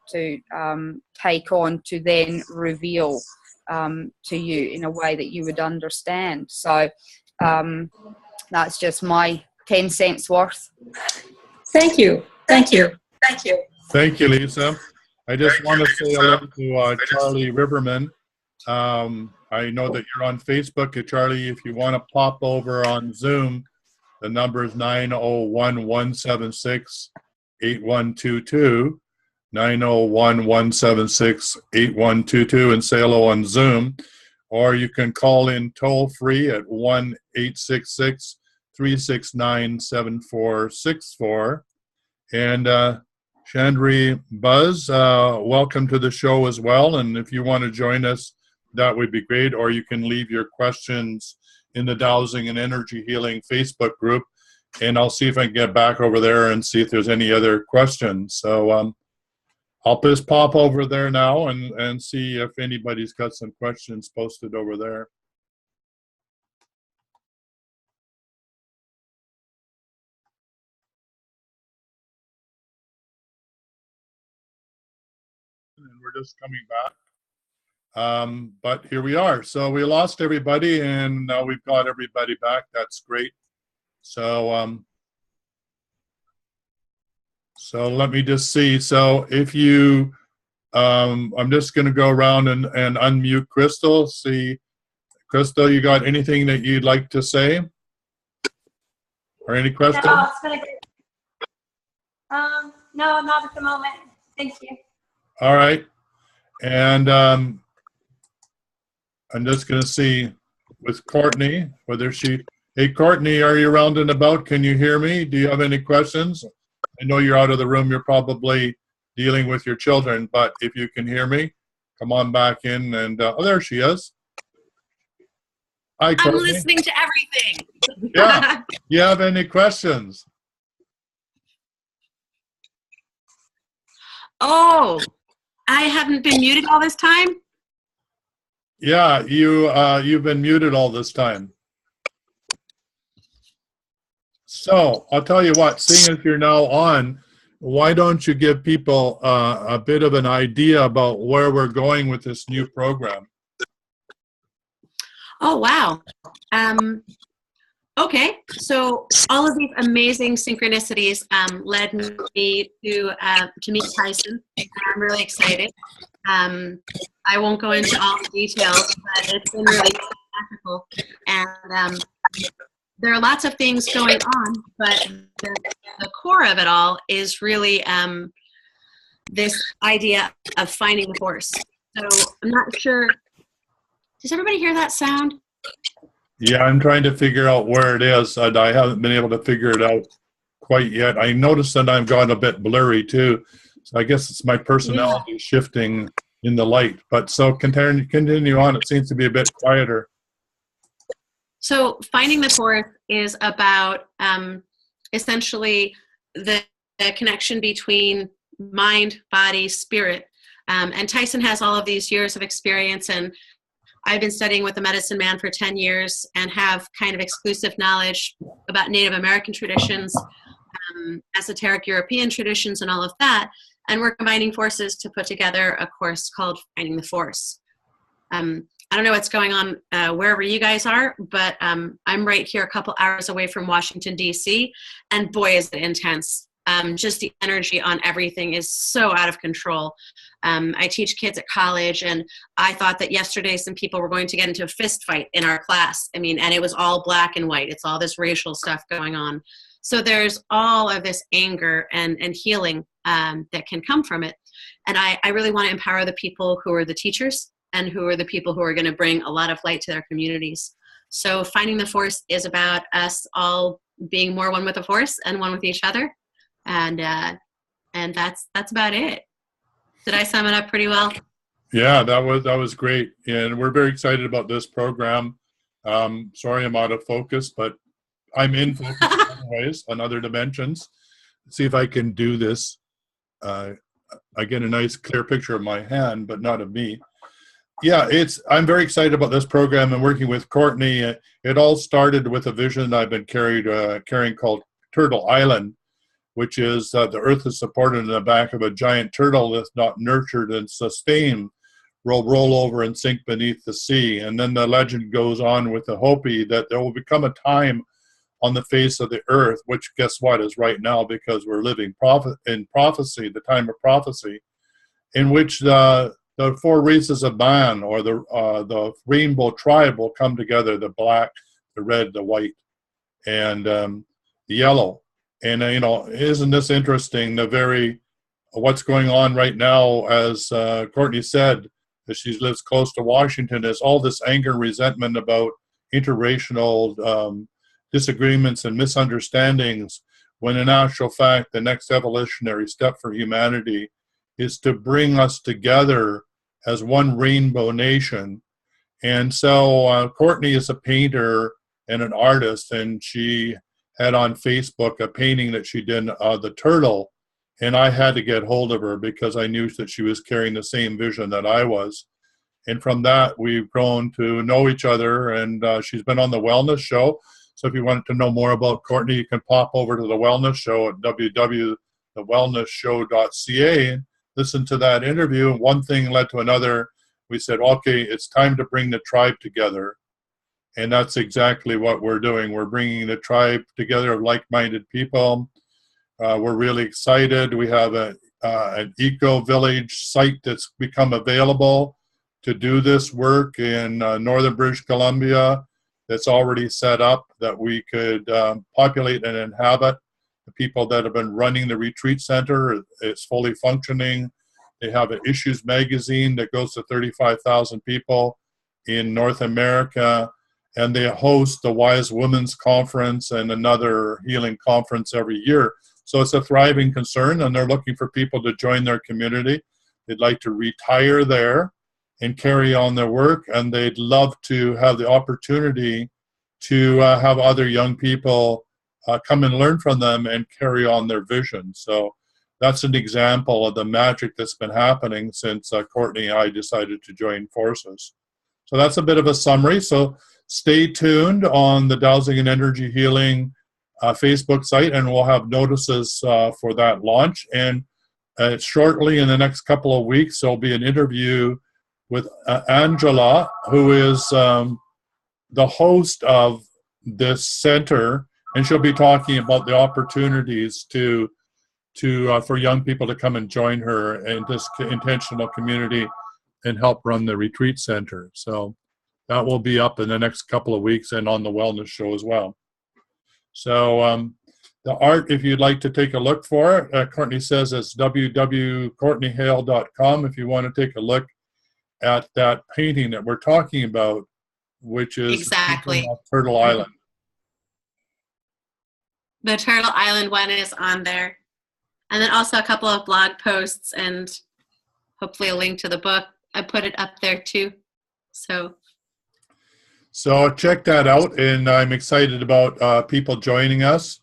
take on, to then reveal to you in a way that you would understand. So that's just my 10 cents worth. Thank you. Thank you. Thank you, Lisa. I just want to say hello to Charlie Riverman. I know that you're on Facebook. Charlie, if you want to pop over on Zoom, the number is 901-176-8122. 901-176-8122 and say hello on Zoom. Or you can call in toll free at 1-866-369-7464. And Chandri Buzz, welcome to the show as well. And if you want to join us, that would be great. Or you can leave your questions in the Dowsing and Energy Healing Facebook group. And I'll see if I can get back over there and see if there's any other questions. So I'll just pop over there now and see if anybody's got some questions posted over there. And we're just coming back. But here we are. So we lost everybody, and now we've got everybody back. That's great. So so let me just see. So if you, I'm just going to go around and unmute Crystal. See, Crystal, you got anything that you'd like to say? Or any questions? No, it's been a good. No, not at the moment. Thank you. All right. And I'm just going to see with Courtney, whether she, hey, Courtney, are you around and about? Can you hear me? Do you have any questions? I know you're out of the room. You're probably dealing with your children, but if you can hear me, come on back in. And oh, there she is. Hi, Courtney. I'm listening to everything. Yeah. You have any questions? Oh, I haven't been muted all this time? Yeah, you've been muted all this time. So I'll tell you what, seeing as you're now on, why don't you give people a bit of an idea about where we're going with this new program? Oh, wow. Okay, so all of these amazing synchronicities led me to meet Tyson. I'm really excited. I won't go into all the details, but it's been really magical. And there are lots of things going on, but the core of it all is really this idea of finding the force. So I'm not sure. Does everybody hear that sound? Yeah, I'm trying to figure out where it is, and I haven't been able to figure it out quite yet. I noticed that I've gone a bit blurry too, so I guess it's my personality shifting in the light. But so continue on. It seems to be a bit quieter. So finding the force is about essentially the connection between mind, body, spirit. And Tyson has all of these years of experience, and I've been studying with the medicine man for 10 years and have kind of exclusive knowledge about Native American traditions, esoteric European traditions, and all of that. And we're combining forces to put together a course called Finding the Force. I don't know what's going on wherever you guys are, but I'm right here a couple hours away from Washington, D.C., and boy, is it intense. Just the energy on everything is so out of control. I teach kids at college, and I thought that yesterday some people were going to get into a fist fight in our class. I mean, and it was all black and white. It's all this racial stuff going on. So there's all of this anger and healing that can come from it. And I really want to empower the people who are the teachers and who are the people who are going to bring a lot of light to their communities. So Finding the Force is about us all being more one with the Force and one with each other. And that's about it. Did I sum it up pretty well? Yeah, that was great, and we're very excited about this program. Sorry, I'm out of focus, but I'm in focus in other ways, on other dimensions. Let's see if I can do this. I get a nice clear picture of my hand, but not of me. Yeah, I'm very excited about this program and working with Courtney. It all started with a vision I've been carrying called Turtle Island, which is the earth is supported in the back of a giant turtle that's not nurtured and sustained, will roll over and sink beneath the sea. And then the legend goes on with the Hopi that there will become a time on the face of the earth, which guess what is right now, because we're living in prophecy, the time of prophecy, in which the four races of man, or the rainbow tribe, will come together: the black, the red, the white, and the yellow. And, isn't this interesting? The very what's going on right now, as Courtney said, that she lives close to Washington, is all this anger and resentment about interracial disagreements and misunderstandings, when in actual fact the next evolutionary step for humanity is to bring us together as one rainbow nation. And so Courtney is a painter and an artist, and she had on Facebook a painting that she did of the turtle, and I had to get hold of her because I knew that she was carrying the same vision that I was. And from that, we've grown to know each other, and she's been on the Wellness Show. So if you wanted to know more about Courtney, you can pop over to the Wellness Show at www.thewellnessshow.ca and listen to that interview. And one thing led to another. We said, okay, it's time to bring the tribe together. And that's exactly what we're doing. We're bringing the tribe together of like-minded people. We're really excited. We have an eco-village site that's become available to do this work in northern British Columbia that's already set up that we could populate and inhabit. The people that have been running the retreat center, it's fully functioning. They have an Issues magazine that goes to 35,000 people in North America, and they host the Wise Women's Conference and another healing conference every year. So it's a thriving concern, and they're looking for people to join their community. They'd like to retire there and carry on their work, and they'd love to have the opportunity to have other young people come and learn from them and carry on their vision. So that's an example of the magic that's been happening since Courtney and I decided to join forces. So that's a bit of a summary. So stay tuned on the Dowsing and Energy Healing Facebook site, and we'll have notices for that launch. And shortly, in the next couple of weeks, there'll be an interview with Angela, who is the host of this center, and she'll be talking about the opportunities for young people to come and join her in this intentional community and help run the retreat center. So that will be up in the next couple of weeks and on the Wellness Show as well. So the art, if you'd like to take a look for it, Courtney says it's www.courtneyhale.com if you want to take a look at that painting that we're talking about, which is exactly Turtle Island. The Turtle Island one is on there. And then also a couple of blog posts and hopefully a link to the book. I put it up there too. So check that out, and I'm excited about people joining us.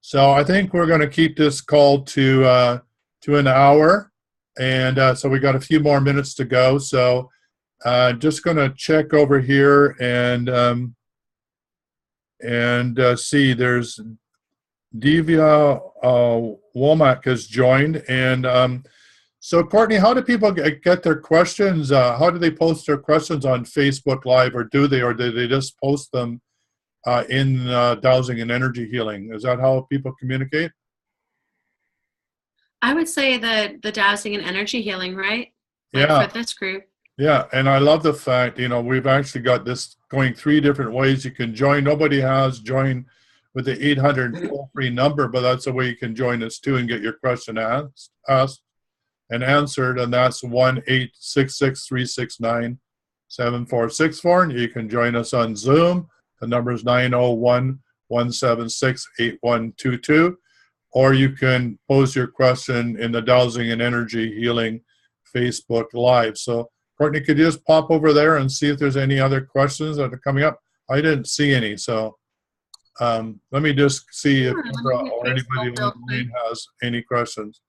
So I think we're going to keep this call to an hour, and so we got a few more minutes to go. So just going to check over here and see. There's Divya Womack has joined, and so Courtney, how do people get their questions? How do they post their questions on Facebook Live, or do they just post them in Dowsing and Energy Healing? Is that how people communicate? I would say the Dowsing and Energy Healing, right? Yeah. For this group. Yeah, and I love the fact, we've actually got this going 3 different ways you can join. Nobody has joined with the 800 toll-free number, but that's a way you can join us too and get your question asked and answered, and that's 1-866-369-7464. And you can join us on Zoom. The number is 901-176-8122. Or you can pose your question in the Dowsing and Energy Healing Facebook Live. So, Courtney, could you just pop over there and see if there's any other questions that are coming up? I didn't see any, so let me just see if or anybody online has any questions.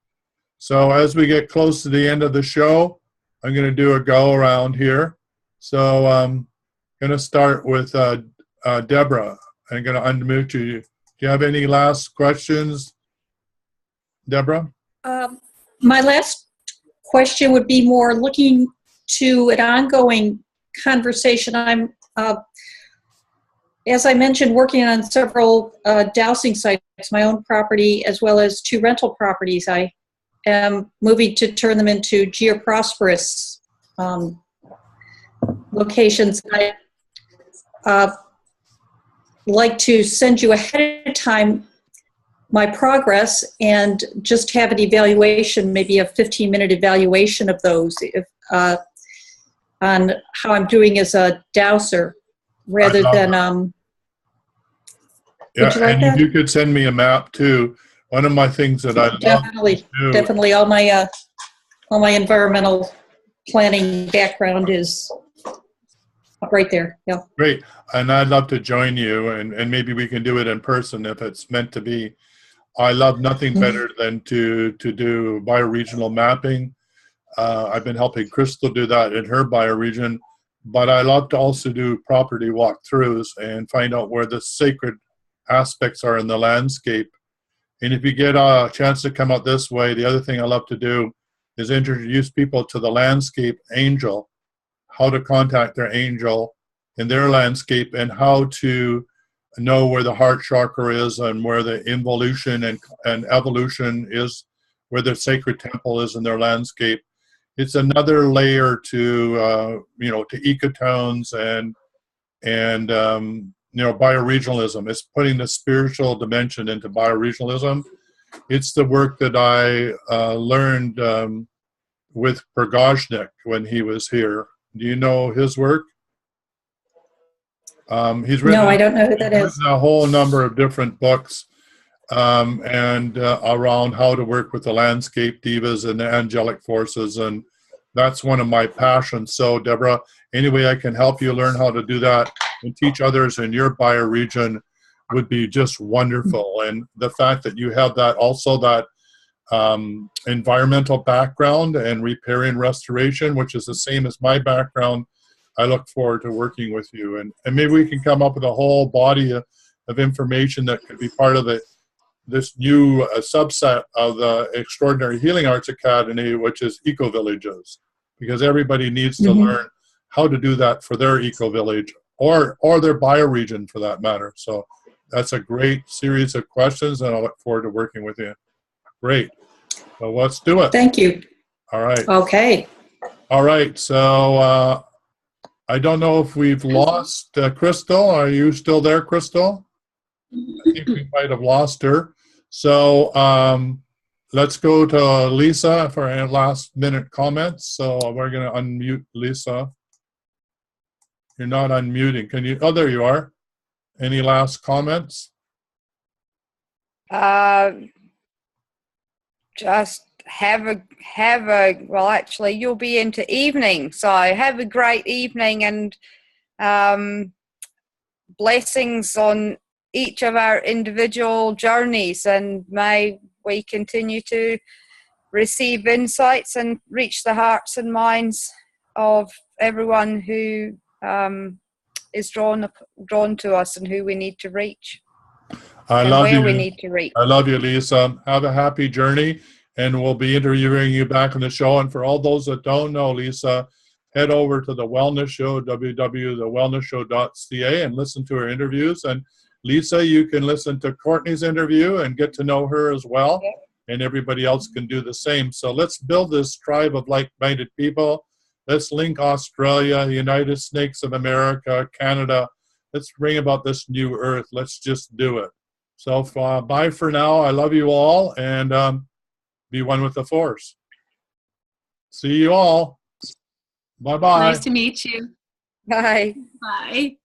So as we get close to the end of the show, I'm going to do a go around here. So I'm going to start with Deborah. I'm going to unmute you. Do you have any last questions, Deborah? My last question would be more looking to an ongoing conversation. I'm, as I mentioned, working on several dowsing sites, my own property, as well as 2 rental properties. I am moving to turn them into geoprosperous locations. I'd like to send you ahead of time my progress and just have an evaluation, maybe a 15-minute evaluation of those, if, on how I'm doing as a dowser, rather than Yeah, would you like and that? if you could send me a map too. One of my things that I love Definitely, to do, definitely. All my environmental planning background is right there. Yeah. great, and I'd love to join you, and maybe we can do it in person if it's meant to be. I love nothing better than to do bioregional mapping. I've been helping Crystal do that in her bioregion, but I love to also do property walkthroughs and find out where the sacred aspects are in the landscape. And if you get a chance to come out this way, the other thing I love to do is introduce people to the landscape angel, how to contact their angel in their landscape, and how to know where the heart chakra is and where the involution and evolution is, where the sacred temple is in their landscape. It's another layer to to ecotones and bioregionalism. It's putting the spiritual dimension into bioregionalism. It's the work that I learned with Pragojnik when he was here. Do you know his work? He's written, No, I don't know who that is. a whole number of different books and around how to work with the landscape divas and the angelic forces, and that's one of my passions. So, Deborah, any way I can help you learn how to do that and teach others in your bioregion would be just wonderful. And the fact that you have that also that environmental background and repair and restoration, which is the same as my background, I look forward to working with you. And maybe we can come up with a whole body of information that could be part of this new subset of the Extraordinary Healing Arts Academy, which is eco-villages, because everybody needs to learn how to do that for their eco-village or their bioregion for that matter. So that's a great series of questions, and I look forward to working with you. Great. So let's do it. Thank you. All right. Okay. All right. So I don't know if we've lost Crystal. Are you still there, Crystal? I think we might have lost her. So let's go to Lisa for our last minute comments. So we're going to unmute Lisa. You're not unmuting. Can you? Oh, there you are. Any last comments? Just have a well, actually you'll be into evening, so have a great evening, and blessings on each of our individual journeys, and may we continue to receive insights and reach the hearts and minds of everyone who is drawn to us and who we need to reach. I love you. We need to reach. I love you, Lisa. Have a happy journey, and we'll be interviewing you back on the show. And for all those that don't know Lisa, head over to the Wellness Show, www.thewellnessshow.ca, and listen to her interviews. And Lisa, you can listen to Courtney's interview and get to know her as well. Yep. And everybody else can do the same. So let's build this tribe of like-minded people. Let's link Australia, United Snakes of America, Canada. Let's bring about this new earth. Let's just do it. So bye for now. I love you all, and be one with the force. See you all. Bye-bye. Nice to meet you. Bye. Bye.